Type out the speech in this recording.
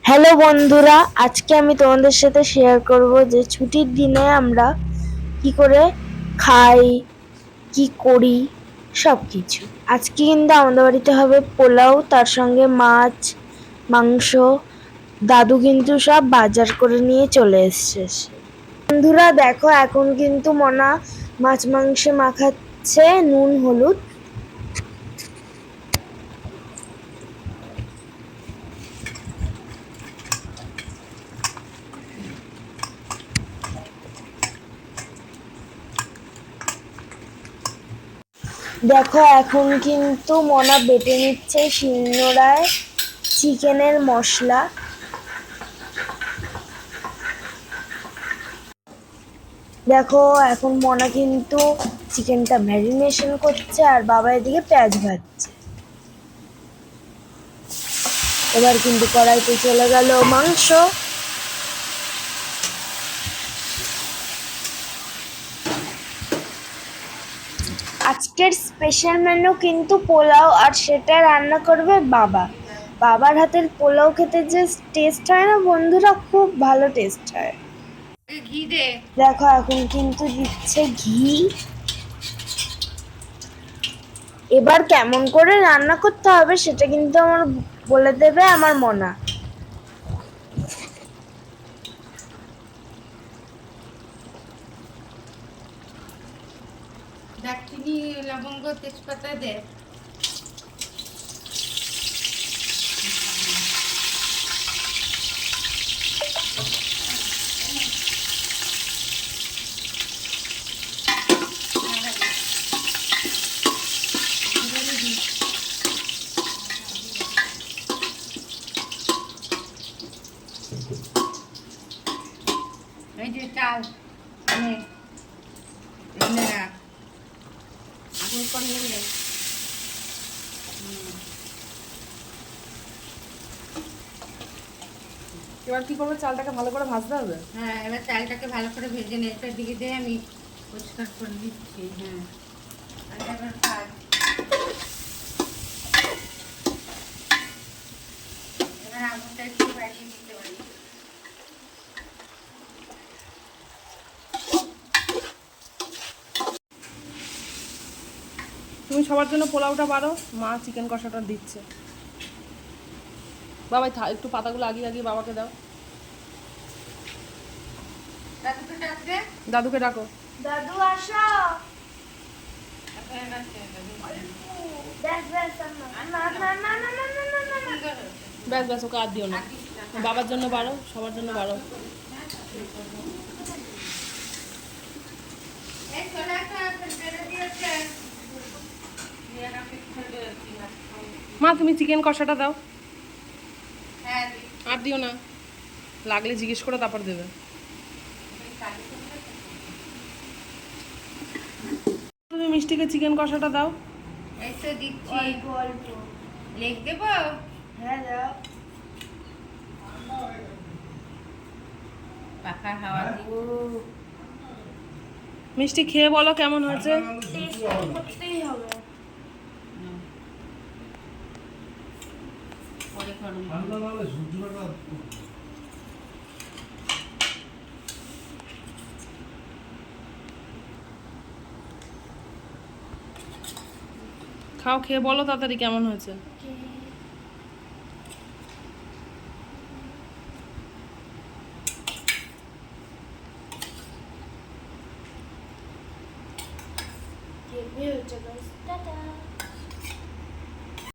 Hello বন্ধুরা, আজকে আমি তোমাদের সাথে শেয়ার করব যে ছুটির দিনে আমরা কি করে খাই, কি করি, সবকিছু। আজকে কিন্তু আমাদের বাড়িতে হবে পোলাও, তার সঙ্গে মাছ, মাংস। দাদু কিন্তু সব বাজার করে নিয়ে চলে এসেছে। বন্ধুরা দেখো, এখন কিন্তু মনা মাছ মাংসে মাখাচ্ছে নুন হলুদ। দেখো, এখন কিন্তু মনা বেটে নিচ্ছে শিলনোড়ায় চিকেনের মশলা। দেখো, এখন মনা কিন্তু চিকেনটা ম্যারিনেশন করছে আর বাবা এদিকে পেঁয়াজ ভাজছে। এবার কিন্তু কড়াইতে চলে গেল মাংস। আজকের স্পেশাল মেনু কিন্তু পোলাও, আর সেটা রান্না করবে বাবা। বাবার হাতের পোলাও খেতে যে টেস্ট হয় না বন্ধুরা, খুব ভালো টেস্ট হয়। দেখো, এখন কিন্তু দিচ্ছে ঘি। এবার কেমন করে রান্না করতে হবে সেটা কিন্তু আমার বলে দেবে আমার মনা। দারচিনি, লবঙ্গ, তেজপাতা দে। এই যে চাল এনে এনে রাখ, আগুন কম নেবে। এবার কি করবো? চালটাকে ভালো করে ভাজতে হবে। হ্যাঁ, এবার চালটাকে ভালো করে ভেজে নে। এটার দিকে দিয়ে আমি পরিষ্কার করে দিচ্ছি। হ্যাঁ, আর এবার ভাজ। এবার আগুনটা একটু বাড়িয়ে দিতে পারি। তুমি সবার জন্য পোলাওটা বাড়ো, মা চিকেন কষাটা দিচ্ছে। বাবাই একটু পাতাগুলো আগিয়ে আগিয়ে বাবাকে দাও। দাদুকে ডাক দে। দাদুকে ডাকো। দাদু আসো। ব্যাস ব্যাস, ওকে আর দিও না। বাবার জন্য বাড়ো, সবার জন্য বাড়ো। এই চলে আসো, বেড়ে দিয়েছে। মা তুমি চিকেন কষাটা দাও। হ্যাঁ, আর দিও না, লাগলে জিজ্ঞেস করে তারপর দেবে। তুমি মিষ্টিকে চিকেন কষাটা দাও। এই তো দিচ্ছি। অল্প অল্প। লেগ দেবো? হ্যাঁ দাও। পাখার হাওয়া দিয়ে। মিষ্টি খেয়ে বলো কেমন হয়েছে। টেস্ট করতেই হবে। পরে করুন। খাও, খেয়ে বলো তাড়াতাড়ি কেমন হয়েছে। হেভি হয়েছে গাইস, টাটা।